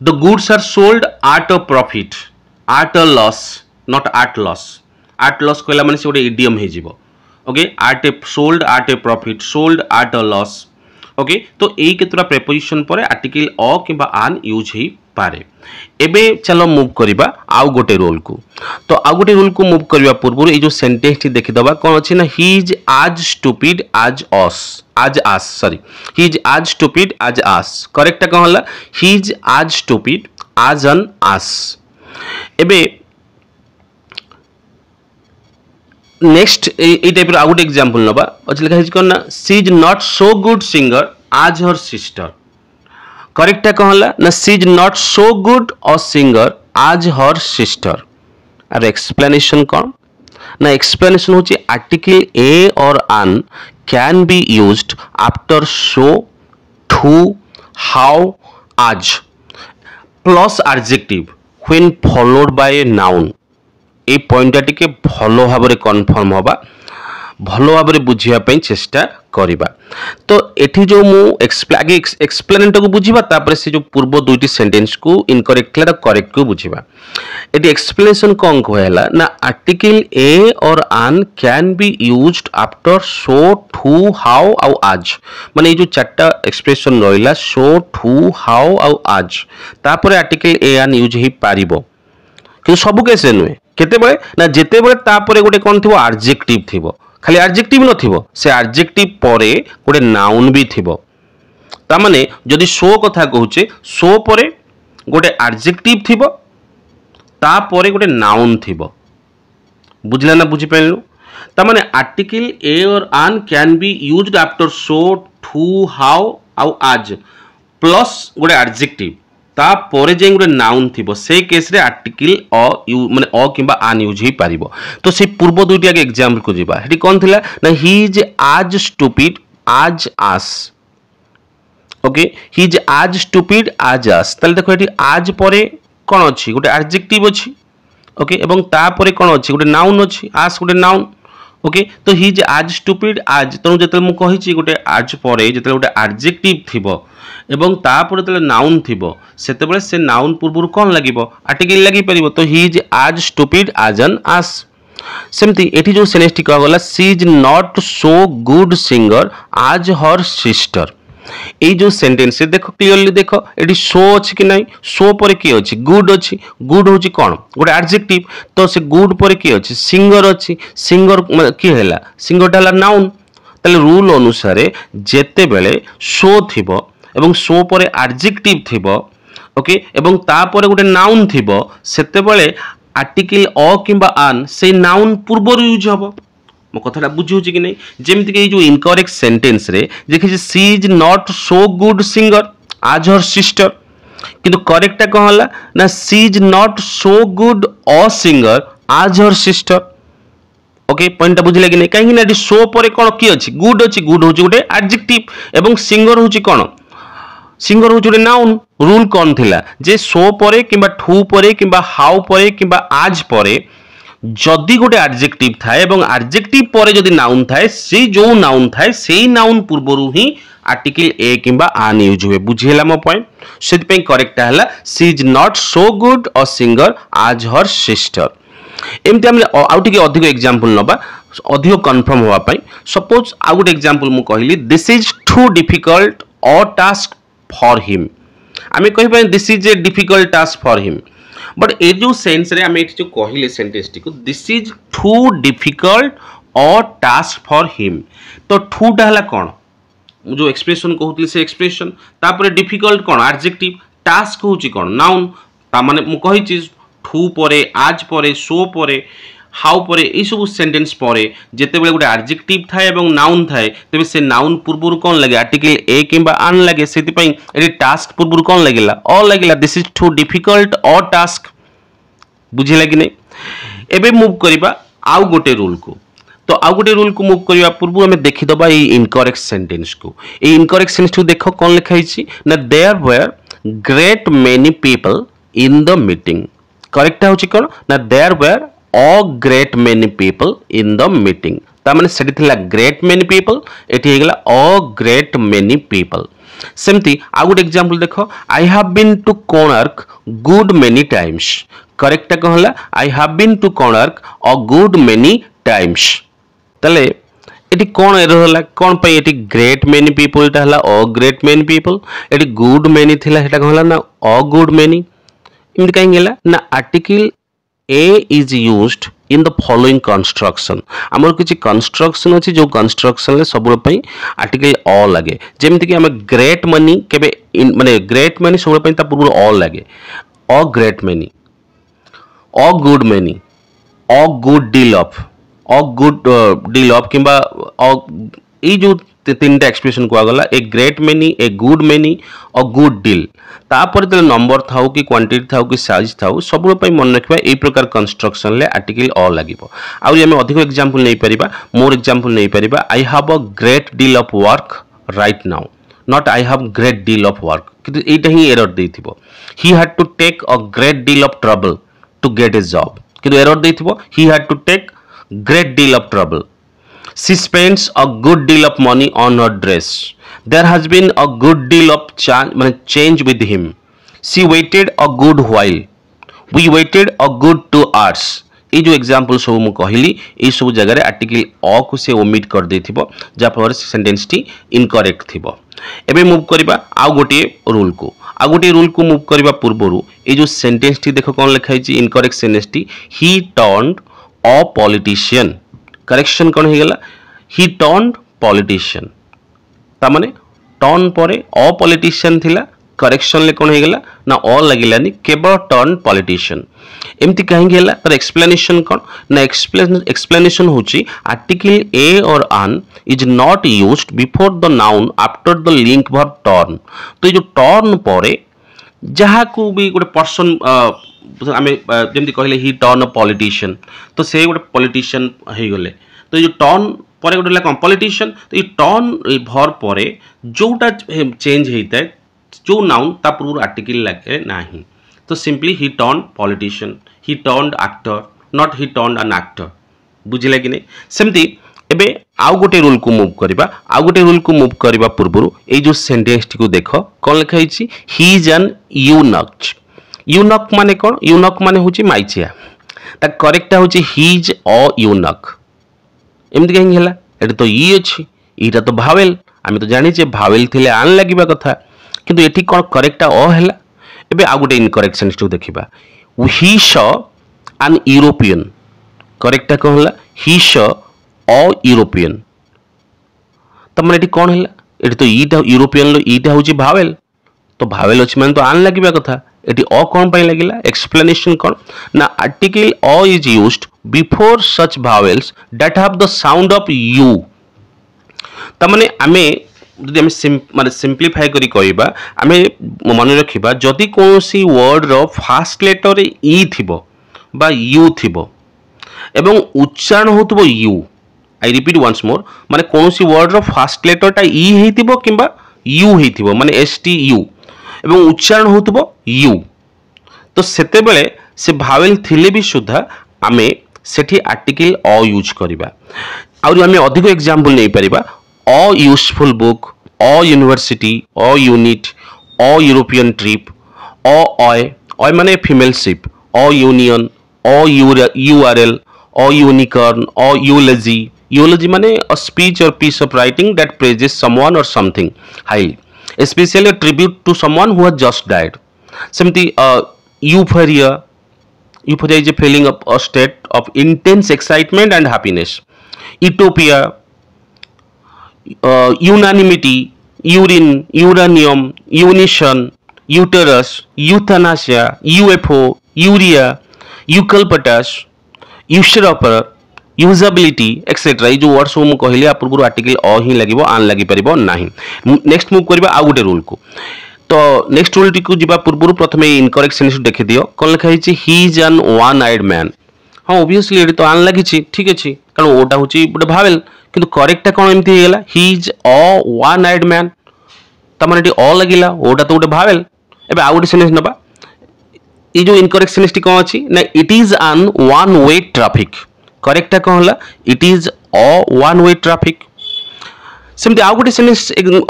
the goods are sold at a profit at a loss not at loss कहला माने से गोटे idiom हे जिवो okay sold at a profit sold at a loss okay तो एई केतरा preposition परे article a किबा आन use हे पारे एबे चलो मूव करिबा आउ गोटे रोल को तो आउ गोटे रोल को मूव करिबा पूर्व ए जो सेंटेंस टी देखि दबा कोन अछि ना he is as stupid as us sorry he is as stupid as us correct कोन हला he is as stupid as an us एबे नेक्स्ट ए टाइप रो आउट एग्जांपल नबा अछि लिखा हि कोन ना she is not so good singer as her sister correct कोन हला ना she is not so good a singer as her sister आर एक्सप्लेनेशन कोन ना एक्सप्लेनेशन होची आर्टिकल ए और an can be used after so, to, how, as plus adjective when followed by a noun ए पॉइंटटा टिके भलो भाबरे कन्फर्म होबा भलो भाबरे बुझिया पई चेष्टा करिबा। तो एठी जो मु एक्सप्लेनेट को बुझिबा तापर से जो पूर्व दुईटी सेंटेंस को इनकरेक्ट ला करेक्ट को बुझिबा। एटी एक्सप्लेनेशन कौन कहला ना आर्टिकल ए और आन can be used after so ठू हाउ आउ आज माने जो चारटा एक्सप्रेशन रहिला सो ठू हाउ आउ आज तापर आर्टिकल ए आन यूज ही पारिबो कि सब केसे नुहे केतेबेले ना जेतेबेले तापर गोटे कोन थिबो एडजेक्टिव थिबो खाली एडजेक्टिव न थिबो से एडजेक्टिव परे गोटे नाउन भी थिबो ता माने जदि सो कथा कहूचे सो परे गोटे एडजेक्टिव थिबो ता परे गोटे नाउन थिबो बुझला ना बुझि पैलु ता माने आर्टिकल ए और आन can be used after so ठू हाउ आउ आज प्लस गोटे एडजेक्टिव ता परे जे गोटे नाउन थिबो से केस रे आर्टिकल अ यू माने अ किबा आन यूज ही पारिबो। तो से पूर्व दुईटी आगे एग्जांपल को जिबा हेटी कोन थिला ना ही इज आज स्टूपिड आज आस okay he is as stupid आज आस तले देखो हेटी आज परे कोन अछि गोटे एडजेक्टिव अछि ओके एवं ता परे कोन अछि गोटे नाउन अछि आस गोटे नाउन ओके तो ही इज आज स्टूपिड आज तनु जते मु कहिछि गोटे आज परे जते गोटे एडजेक्टिव थिबो एवं तापर जते नाउन थिबो सेतेबेले से नाउन पूर्वरु कोन लागिबो आर्टिकल लागि परिबो। तो he is as stupid as an ass सेमती एठी जो सेनेस टी कह गला she is not so good singer as her sister ए जो सेंटेंस देखो क्लियरली देखो एठी सो अछि कि नाही सो पर की अछि गुड अछि गुड होची कोन गोटे एडजेक्टिव तो से गुड पर की अछि सिंगर अछि सिंगर की हैला सिंगर डाला नाउन तले रूल अनुसार जेते बेले सो थिबो एवं सो पर एडजेक्टिव थिबो ओके एवं ता पर गोटे नाउन थिबो सेते बेले आर्टिकल अ किबा आन से नाउन पूर्व यूज हबो मो कथाटा बुझिउछि कि नै जेमति कि जो इनकरेक्ट सेंटेंस रे देखि she is not so good singer as her sister किंतु करेक्ट कहला ना she is not so good a singer as her sister okay point बुझिले कि नै काहे कि ना सो परे कोन की अछि गुड होची गोटे एडजेक्टिव एवं सिंगर होची कोन सिंगर होची गोटे नाउन रूल कोन थिला जे सो परे किबा ठू परे किबा हाउ परे किबा आज परे जदि गोटे एडजेक्टिव थाए एवं एडजेक्टिव परे जदि नाउन थाए से जो नाउन थाए सेही नाउन पूर्वरु ही आर्टिकल ए किबा आन यूज हुए बुझिला मो पॉइंट सेति पे करेक्ट हला she is not so good a singer as her sister. एमती हम आउ टिके अधिक एग्जांपल नबा अधिक कन्फर्म होवा पई सपोज आउ गोटे एग्जांपल मु कहली this is too difficult a task for him आमे कहि पय this is a difficult task for him but ए जो सेंस रे आमे जो कहले सेंटेंस टी को this is too difficult a task for him तो टू टा हला कोन जो एक्सप्रेशन कहउतली से एक्सप्रेशन तापर डिफिकल्ट कोन एडजेक्टिव टास्क होची कोन नाउन ता माने मु कहि चीज ठू परे आज परे सो परे हाउ परे ए सब सेंटेंस परे जेते बेले गोटे एडजेक्टिव थाए एवं नाउन थाए तबे से नाउन पूर्वरु कोन लागे आर्टिकल ए किबा आन लागे सेति पई एटी टास्क पूर्वरु कोन लागिला अ लागिला this is too difficult a task बुझिला कि नै। एबे मूव करिबा आउ गोटे रूल को तो आउ गोटे रूल को मूव करिबा पूर्व हमें देखि दबा ए इनकरेक्ट सेंटेंस को ए इनकरेक्ट सेंटेंस को देखो कोन लिखा हिची ना there were great many people in the meeting correct होची कोन ना there were a great many people in the meeting ता माने सेठी थिला ग्रेट मेनी पीपल एठी हेगला अ ग्रेट मेनी पीपल सेमती आ गुड एग्जांपल देखो I have been to Konark good many times correct कहला I have been to Konark a good many times तले एटी कोन एरर होला कोन पई एटी ग्रेट मेनी पीपल ता हला अ great many people eighty good many थिला हेटा कहला ना अ गुड मेनी इमति काई गेला ना article A is used in the following construction हमर किछि कंस्ट्रक्शन अछि जो कंस्ट्रक्शन ले सब पई आर्टिकल अ लागे जेमिति कि हमें ग्रेट मनी केबे माने ग्रेट मनी सब पई ता पूर्व अ लागे a great many a good many a good deal of किंबा अ ई जो तीन एक्सप्रेशन को आगला a great many a good many a good deal तापर तले नंबर थाउ कि क्वांटिटी थाउ कि साइज थाउ सब पई मन रखबा ए प्रकार कंस्ट्रक्शन ले आर्टिकल अ लागिबो आ हम अधिक एग्जांपल नै परिबा मोर एग्जांपल नै परिबा I have a great deal of work right now not I have great deal of work কিন্তু এইটা হি এরর দেইथिবো he had to take a great deal of trouble to get a job কিন্তু error দেইथिবো he had to take great deal of trouble. She spends a good deal of money on her dress. There has been a good deal of change with him. She waited a good while. We waited a good 2 hours. এই যে example सब मु कहली এই सब जगह रे article a को से ओमिट कर देथिबो जा फर सेंटेंस टी इनकरेक्ट थिबो एबे मूव करबा आ गोटे रूल को मूव करबा पूर्वरु ए जो सेंटेंस टी देखो कोन लिखा है इनकरेक्ट सेंटेंस टी he turned a politician correction कोन हे गेला ही टर्न्ड पॉलिटिशियन ता माने टर्न परे अ पॉलिटिशियन थिला करेक्शन ले कोन हे गेला ना अ लागिलानी केवल टर्न पॉलिटिशियन एमती कहीं गेला तर एक्सप्लेनेशन कोन ना एक्सप्लेनेशन होची आर्टिकल ए और an is not used before the noun after the link verb turn तो जो टर्न परे जहा को भी गोटे पर्सन आमे जेमती कहले ही टर्न अ पॉलिटिशियन तो से गोटे पॉलिटिशियन हे गले तो जो टर्न परे गोटे ला पॉलिटिशियन तो ये टर्न वर्ब परे जोटा चेंज हेता जो नाउन ता पूर्व आर्टिकल लागे नाही तो simply he turn politician he turned actor not he turned an actor बुझिले कि नहीं सेमती एबे आउ गोटे रूल को मूव करबा पूर्वरु ए जो सेंटेंस टी को देखो कोन लिखा हिची ही इज एन यूनक माने कोन यूनक माने होची माइचिया ता करेक्ट होची ही इज अ यूनक एमती कहीं हला एटा तो ई अछि इटा तो भावेल आमे तो जानि जे भावेल थिले आन लागिबा कथा किंतु एठी कोन करेक्ट अ हला एबे आ गोटे इनकरेक्ट सेंस टू देखिबा he saw an European correct कोन हला ही सॉ अ यूरोपियन त माने एठी कोन हला एठी तो ईटा यूरोपियन लो ईटा होची भावेल तो भावेल अछि माने तो आन लागिबा कथा एठी अ कोन पई लागिला एक्सप्लेनेशन कोन ना article a is used before such vowels that have the sound of you त माने आमे जदि आमे माने सिंपलीफाई करी कहबा आमे मन रखिबा जदि कोनसी वर्ड रो फर्स्ट लेटर ई थिबो बा यू थिबो एवं उच्चारण होतबो U I repeat once more माने कोनसी वर्ड रो फर्स्ट लेटर टा ई हेतिबो किबा यू हेतिबो माने एस टी यू एवं उच्चारण होतबो यू तो सेते बेले से भावेल थिले भी सुधा आमे सेठी आर्टिकल अ यूज करबा आउर आमे अधिक एग्जांपल नै परिबा a useful book a university a unit a European trip a माने female ship a union a URL a unicorn a eulogy माने a speech or piece of writing that praises someone or something highly especially a tribute to someone who has just died simply euphoria is a feeling of a state of intense excitement and happiness utopia unanimity urine uranium unison uterus euthanasia UFO urea eucalyptus usurper usability etcetera जो word सब कहली आ पूर्व article a ही लगिबो आन लगी परिबो नाही next move करबा आ गोटे rule को तो नेक्स्ट रूल टी को जिबा पूर्व प्रथमे इनकरेक्ट सेंस देखि दियो कोन लिखा हिची he is an one eyed man हां ऑब्वियसली एडी तो आन लगी छी ठीक अछि कारण ओटा होची गोटे भावेल किंतु करेक्ट कोन एमती हेला he is a one eyed man त माने टी अ लगिला ओटा तो गोटे भावेल एबे आ गोटे सेंस नबा ई जो इनकरेक्ट सेंस टी कोन अछि ना it is an one way traffic correct कहला it is a one way traffic सेमती आ गोटे सेंटेंस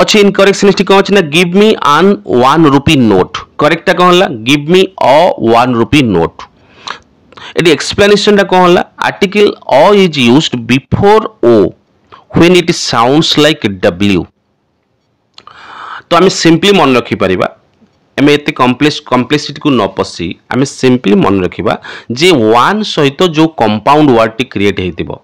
अछि इनकरेक्ट सेंटेंस कोन अछि ना give me an 1 rupee note correct कहला give me a 1 rupee note एडी एक्सप्लेनेशन ता कहला article a is used before O when it sounds like W तो आमे सिंपली मन रखि परिबा आमे एते कॉम्प्लेक्सिटी को न पसी आमे सिंपली मन रखिबा जे वन सहित जो कंपाउंड वर्ड टी क्रिएट हेतिबो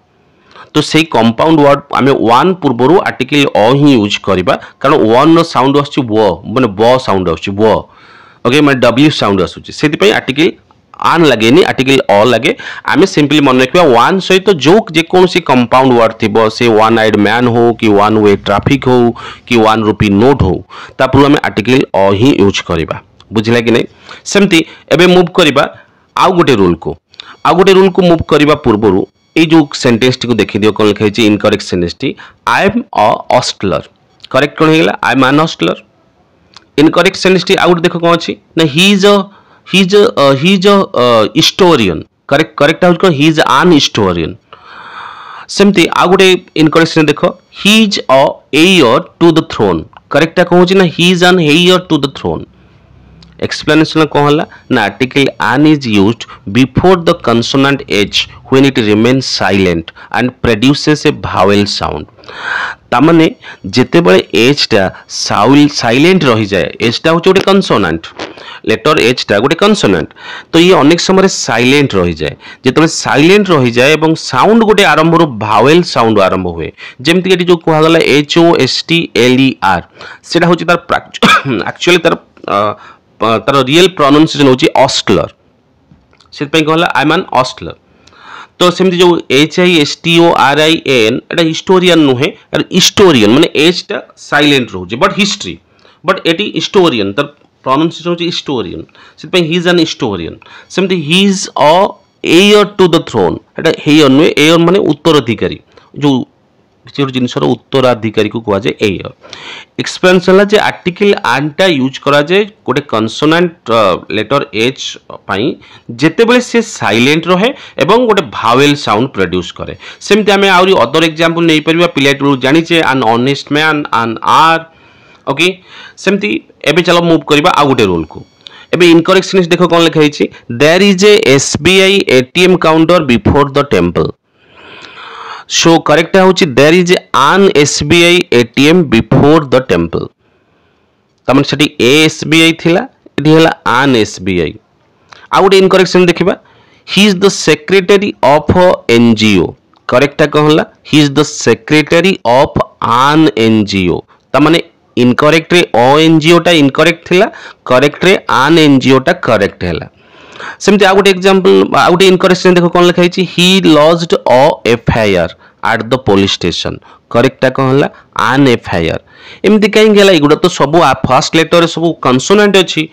तो सेही कंपाउंड वर्ड आमे वन पूर्वरु आर्टिकल अ ही यूज करबा कारण वन नो साउंड आछी व माने ब साउंड आछी व ओके माने डब्ल्यू साउंड आछी सेति पई आर्टिकल आन लगेनी आर्टिकल अ लगे आमे सिंपली मन रखिबा वन सहित जो जे कोनसी कंपाउंड वर्ड थिबो से वन आइड मैन हो कि वन वे ट्रैफिक हो कि 1 रुपी नोट हो ता पूरा आमे आर्टिकल अ ही यूज करबा बुझिला कि नै सेमती एबे मूव करबा आ गोटे रूल को मूव करबा पूर्वरु ए जो सेंटेंस टी को देखि दियो कोन लिखै छि इनकरेक्ट सेंटेंस टी I am a hosteller correct कौन होगा I am an hosteller incorrect sentence टी आउट देखो कौन अछि ना he is a historian correct correct आउट कौन ही इज एन हिस्टोरियन सेमती आ गोटे इनकरेक्ट देखो he is a heir to the throne correct कौन होछि ना he is an heir to the throne explanation कौन हला ना article an is used before the consonant h when it remains silent and produces a vowel sound तामने जेते बळे h टा silent रही जाए h टा होचे गोटे consonant लेटर h टा गोटे consonant तो ये अनेक समय साइलेंट रही जाए जेते साइलेंट रही जाए एवं साउंड गोटे आरंभ रो भावेल साउंड आरंभ हुए जेमति कि जो कहला गला h o s t l e r सेटा होचे तार एक्चुअली तार रियल प्रोनाउंसिएशन होची ऑस्टलर से कहला आई मान ऑस्टलर तो सेमती जो H I S T O R I N एटा हिस्टोरियन नुहे हिस्टोरियन माने एच टा साइलेंट रहउची बट हिस्ट्री बट एटी हिस्टोरियन तार प्रोनाउंसिएशन होची हिस्टोरियन से ही इज एन हिस्टोरियन सेमती he is a heir to the throne एटा हेयर नुहे हेयर माने उत्तराधिकारी जो किसी गोटे जिनसर उत्तराधिकारी को कह जाए एयर एक्सप्लेनेशन है आर्टिकल आनटा यूज करा जाए गोटे कंसोनेंट लेटर एच पाई जेतेबेले से साइलेंट रहे एवं गोटे भावेल साउंड प्रोड्यूस करे सेमती आमे आउरी अदर एग्जांपल नै परिबा पिलेट रूल जानिचे an honest man an hour okay सेमती एबे चलो मूव करबा आ गोटे रूल को एबे इनकरेक्टनेस देखो कोन लिखा हिची there is a SBI ATM counter before the temple so correct होची there is an SBI ATM before the temple तमन सेठी ए एसबीआई थिला एठी हला एन एसबीआई आ गुटे इनकरेक्शन देखिबा he is the secretary of NGO correct कहला he is the secretary of an NGO तमने इनकरेक्ट रे ओ एनजीओ टा इनकरेक्ट थिला करेक्ट रे एन एनजीओ टा करेक्ट हैला सेमती आ गोटे एग्जांपल आ गोटे इनकरेक्शन देखो कोन लिखा हिची he lodged a FIR at the police station correct कहला एन एफआईआर एमती कहीं गेला इगुडा तो सब फर्स्ट लेटर रे सब कंसोनेंट अछि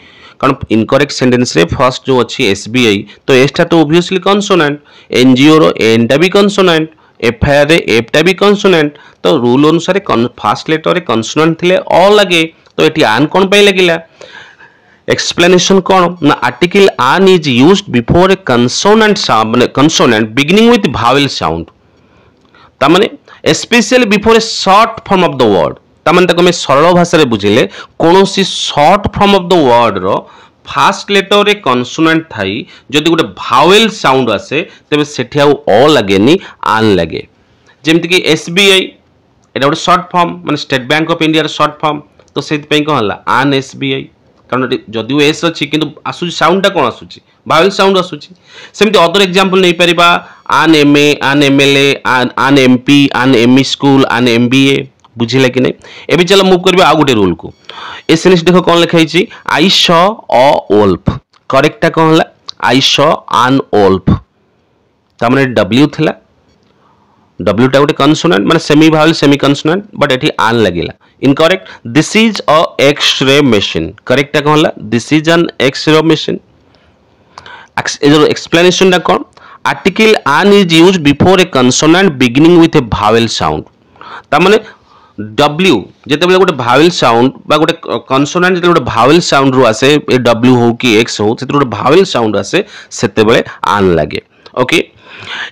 कारण इनकरेक्ट सेंटेंस रे फर्स्ट जो अछि एसबीआई तो एस्टा तो ऑब्वियसली कंसोनेंट एनजीओ रो एन टा भी कंसोनेंट एफआईआर रे एफ टा भी कंसोनेंट तो रूल अनुसार फर्स्ट लेटर रे कंसोनेंट थिले अ लगे तो एटी एन कोन पई लागिला explanation कौन ना article an is used before a consonant sound consonant beginning with vowel sound तामने especially before a short form of the word तामने तक में सरल भाषा रे बुझिले कोनोसी short form of the word रो फर्स्ट लेटर रे consonant थाई जदि गोटे vowel sound आसे तबे सेठी आ ओ लागेनी आन लागे जेमति कि एसबीआई एटा गोटे शॉर्ट फॉर्म माने स्टेट बैंक ऑफ इंडिया रे शॉर्ट फॉर्म तो सेति पई कहला आन एसबीआई कारण जदिव एस अच्छी किंतु आसुची साउंड टा कोन आसुची भावेल साउंड आसुची सेमती अदर एग्जांपल नै परिबा आन एमए आन एमएलए आन एमपी आन एमई स्कूल आन एमबीए बुझिला कि नै एबे चलो मूव करबा आ गुटे रूल को एसएनएस देखो कोन लिखा हिची I saw a wolf correct कहला आई सॉ एन वोल्फ तामने डब्ल्यू थिला डब्ल्यू टा गोटे कंसोनेंट माने semi vowel semi consonant but एठी आन लागिला incorrect this is a X-ray machine correct कहला this is an X-ray machine explanation दा कोन article an is used before a consonant beginning with a vowel sound ता माने w जेते बेले गोटे भावेल साउंड बा गोटे कंसोनेंट जेते गोटे भावेल साउंड रो आसे ए w हो कि x हो सेते गोटे भावेल साउंड आसे सेते बेले आन लागे ओके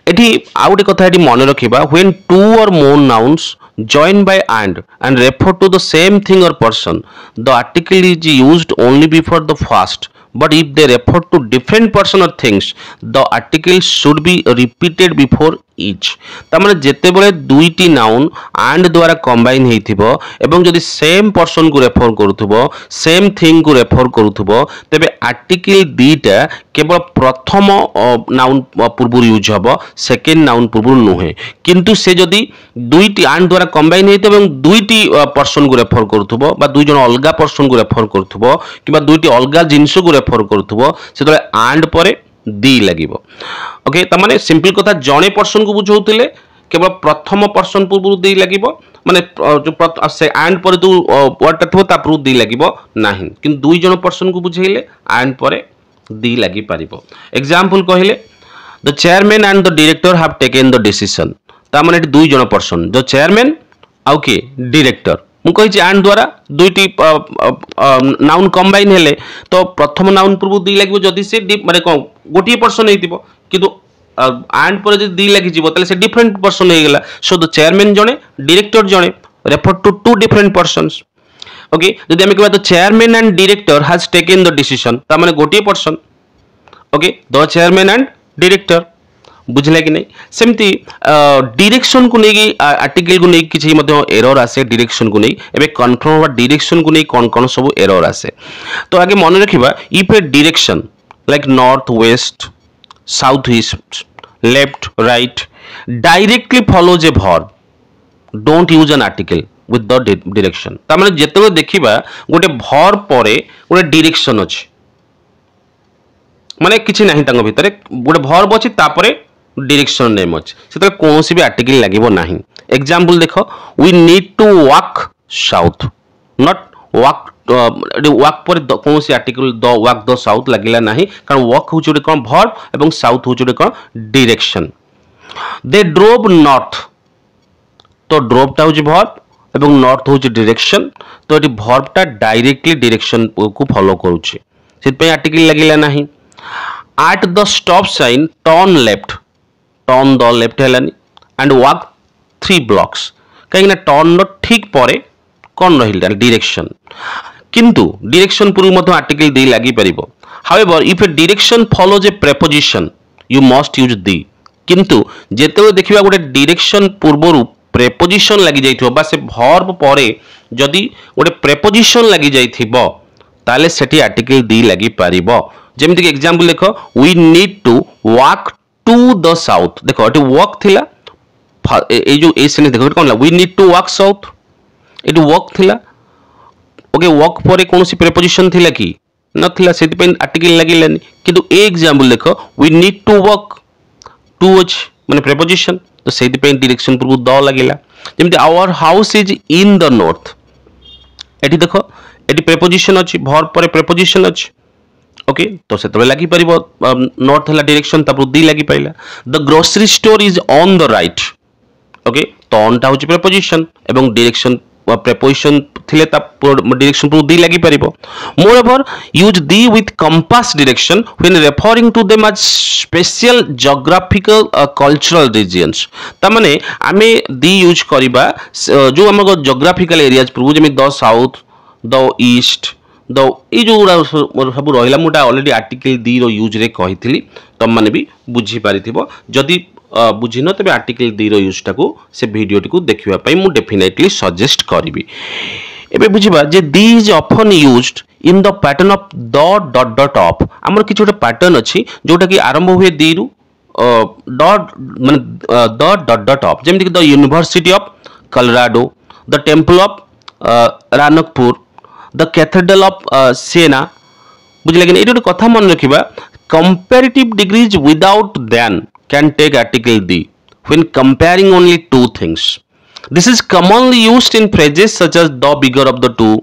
एठी आ गोटे कथा एठी मन रखिबा when two or more nouns joined by and refer to the same thing or person the article is used only before the first but if they refer to different person or things the article should be repeated before each तामाने जेते बेले दुईटी noun and द्वारा combine हेथिबो एवं जदि same person को refer करूथबो same thing को refer करूथबो तबे article दीटा केवल प्रथम नाउन पूर्व यूज हबो सेकंड नाउन पूर्व नुहे किंतु से जदि दुईटी and द्वारा कंबाइन हेथिबो एवं दुईटी पर्सन को रेफर करूथबो बा दुई जन अलगा पर्सन को रेफर करूथबो किबा दुईटी अलगा जिंस को रेफर करूथबो सेतले and परे दी लागिबो ओके त माने सिंपल कथा जणे पर्सन को बुझौतिले केवल प्रथम पर्सन पूर्व दी लागिबो माने जो से एंड पर जो वर्ड थबो ता पूर्व दी लागिबो नाही किंतु दुई जण पर्सन को बुझेइले एंड पर दी लागि पारिबो एग्जांपल कहिले the chairman and the director have taken the decision ता माने दुई जण पर्सन जो चेयरमैन आउ के डायरेक्टर मु कहि एंड द्वारा दुईटी नाउन कंबाइन हेले तो प्रथम नाउन पूर्व दी लागिबो जदि से माने कोन गोटिए पर्सन हेतिबो किंतु एंड पर जदि दी लागि जिवो ताले से डिफरेंट पर्सन हे गेला सो द चेयरमैन जणे डायरेक्टर जणे refer to two different persons okay जदि हम कहबा the chairman and director has taken the decision ता माने गोटिए person okay the chairman and director बुझले कि नहीं सेमती डायरेक्शन को नहीं आर्टिकल को नहीं किसी एरर आसे डायरेक्शन को नहीं एबे कन्फर्म डायरेक्शन को नहीं कौन कौन सब एरर आसे तो आगे मन रखिबा if a direction like north west south east left right directly follows a verb don't use an article with the direction ता माने जेते देखिबा गोटे वर्ब परे गोटे डायरेक्शन अछि माने किछि नाही तांग भितरे गोटे वर्ब अछि तापरे डायरेक्शन नेम अछि सेते कोनोसी भी आर्टिकल लागिबो नाही एग्जांपल देखो we need to walk south not walk walk पर कोनोसी article the walk the south लागिला नाही कारण वॉक होछ गोटे कोन वर्ब एवं साउथ होछ गोटे कोन डायरेक्शन दे ड्रोव नॉर्थ तो ड्रोव टा होछ वर्ब एवं नॉर्थ होछ डायरेक्शन तो एटी वर्ब टा डायरेक्टली डायरेक्शन को फॉलो करूछि सेत पे आर्टिकल लागिला नाही at the stop sign turn left turn the left हेलानी एंड वॉक 3 blocks कहीं टर्न रो ठीक परे कौन रहिला डायरेक्शन किंतु डायरेक्शन पूर्व मध्य आर्टिकल दी लागि परिबो however if a direction follows a preposition you must use the किंतु जेते देखिबा गोटे डायरेक्शन पूर्वरु प्रेपोजिशन लागि जाइथिबो बा से वर्ब परे जदी गोटे प्रेपोजिशन लागि जाइथिबो ताले सेठी आर्टिकल दी लागि परिबो जेमति एग्जांपल देखो we need to walk to the south देखो एटी वॉक थिला ए जो ए सेंटेंस देखो कोन we need to walk south एटी वॉक थिला ओके वॉक परे कोनसी प्रीपोजिशन थिला कि नथिला सेति पे आर्टिकल लागिलानी किंतु ए एग्जांपल देखो we need to walk to अछि माने प्रीपोजिशन तो सेति पे डायरेक्शन पूर्व द लागिला जेमति our house is in the north एटी देखो एटी प्रीपोजिशन अछि वर्ब परे प्रीपोजिशन अछि ओके तो से तबे लागि परिबो नॉर्थ हला डायरेक्शन तब दी लागि पाइला the grocery store is on the right okay तो ऑन टा होची प्रीपोजिशन एवं डायरेक्शन प्रीपोजिशन थिले ता डायरेक्शन पूरा दी लागि परिबो moreover use the with compass direction when referring to them as special geographical cultural regions ता माने आमे दी यूज करिबा जो हमर जियोग्राफिकल एरियाज पूरा जेमि the south the east the ये जो सब रहा मुझे अलरेडी आर्टिकल दी रो यूज रे कही तुम मैंने भी बुझी पारि जदि बुझीन तेज आर्टिकल दी रो यूज टाक से वीडियो टी देखा मुझे डेफिनेटली सजेस्ट करी एबे बुझिबा जे the is often used in the pattern of the dot dot of आमर किछ गोटे पैटर्न अछि जोटा कि आरंभ हुए दी रु डॉट माने द डॉट डॉट ऑफ जेमति कि the university of Colorado the temple of Ranakpur the cathedral of Siena बुझले कि एटा कथा मन रखिबा comparative degrees without then can take article the when comparing only two things this is commonly used in phrases such as the bigger of the two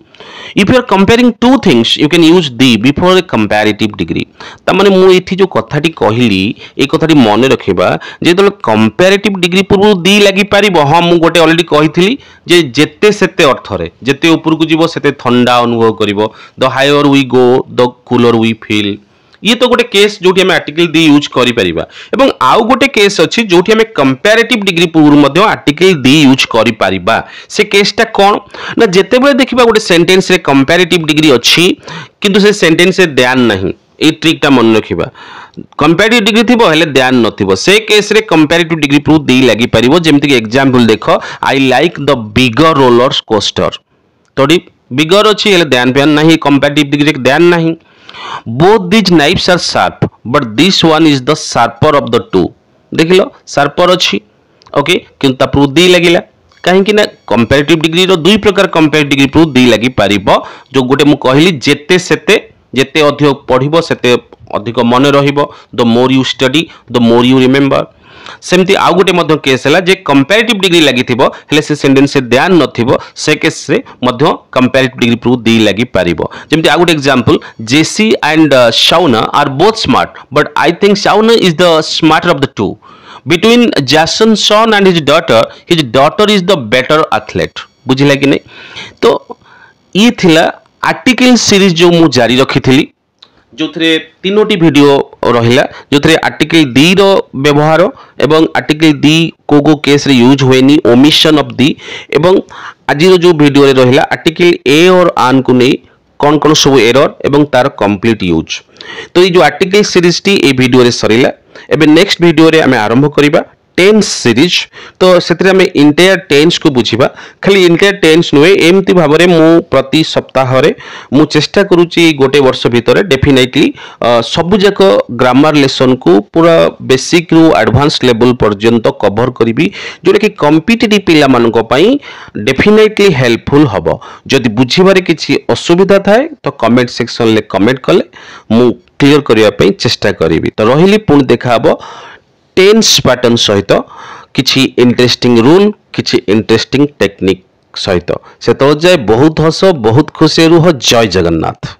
if you are comparing two things you can use the before a comparative degree ता माने मु एथि जो कथाटी कहिली ए कथाटी मन रखिबा जे तो comparative degree पूर्व दी लागि पारिबो हां मु गोटे ऑलरेडी कहिथिली जे जेते सेते अर्थ रे जेते ऊपर को जीवो सेते ठंडा अनुभव करिवो the higher we go the cooler we feel ये तो गोटे केस जोटी हमें आर्टिकल दी यूज करि परिबा एवं आउ गोटे केस अछि जोटी हमें कंपैरेटिव डिग्री पूर्व मध्ये आर्टिकल दी यूज करि परिबा से केसटा कोन ना जेते बेले देखिबा गोटे सेंटेंस रे कंपैरेटिव डिग्री अछि किंतु से सेंटेंस रे ध्यान नहीं ए ट्रिकटा मन रखिबा कंपैरेटिव डिग्री थिबो हेले ध्यान नथिबो से केस रे कंपैरेटिव डिग्री प्रूफ दी लागि परिबो जेमति कि एग्जांपल देखो I like the bigger roller coaster तोडी बिगर अछि हेले ध्यान नहीं कंपैरेटिव डिग्री रे ध्यान नहीं both these knives are sharp but this one is the sharper of the two देख लो sharper अछि ओके किंतु प्रूफ दी लागिला काहे कि ना कंपैरेटिव डिग्री रो दुई प्रकार कंपैरेटिव डिग्री प्रूफ दी लागि परिबो जो गोटे मु कहली जेते सेते जेते अधिक पढिबो सेते अधिक मन रहिबो the more you study the more you remember सेमती आउ गोटे मध्य केस हैला जे कंपैरेटिव डिग्री लागि थिबो हेले से सेंटेंस से ध्यान नथिबो से केस से मध्य कंपैरेटिव डिग्री प्रूफ दी लागि पारिबो जेमती आउ गोटे example Jason and Shauna are both smart but I think Shauna is the smarter of the two between Jason's son and his daughter is the better athlete बुझिला कि नहीं। तो ये थिला आर्टिकल सीरीज जो मु जारी रखी थी, जो थे तीनोटी वीडियो रहिला, जो थे आर्टिकल दी रो व्यवहार एवं आर्टिकल दी को केस रे यूज हुएनी, ओमिशन ऑफ दी, एवं आज जो वीडियो रे रहिला आर्टिकल ए और आन को नहीं कौन कौन सब एरर एवं तार कंप्लीट यूज। तो ये जो article series T A video रे सरीला। एबे नेक्स्ट वीडियो रे आमे आरंभ करिबा टेंस सीरीज। तो सेतरे आमे इंटायर टेंस को बुझिबा, खाली इंटायर टेंस नुए एमती भाबरे मु प्रति सप्ताह रे मु चेष्टा करूची गोटे वर्ष भितर डेफिनेटली सबु जाक ग्रामर लेसन को पूरा बेसिक रु एडवांस लेवल पर्यंत कवर करिबी, जोटा कि कॉम्पिटिटिव पिला मानको पई डेफिनेटली हेल्पफुल हबो। जदि बुझिबारे किछि असुविधा थाए तो कमेंट सेक्शन ले कमेंट कले मु क्लियर करिया पई चेष्टा करिबी। तो रहिली पुणी देखा हबो टेंस पैटर्न सहित किछि इंटरेस्टिंग रूल, किछि इंटरेस्टिंग टेक्निक सहित। से तो जाए बहुत हस, बहुत खुशी रुह। जय जगन्नाथ।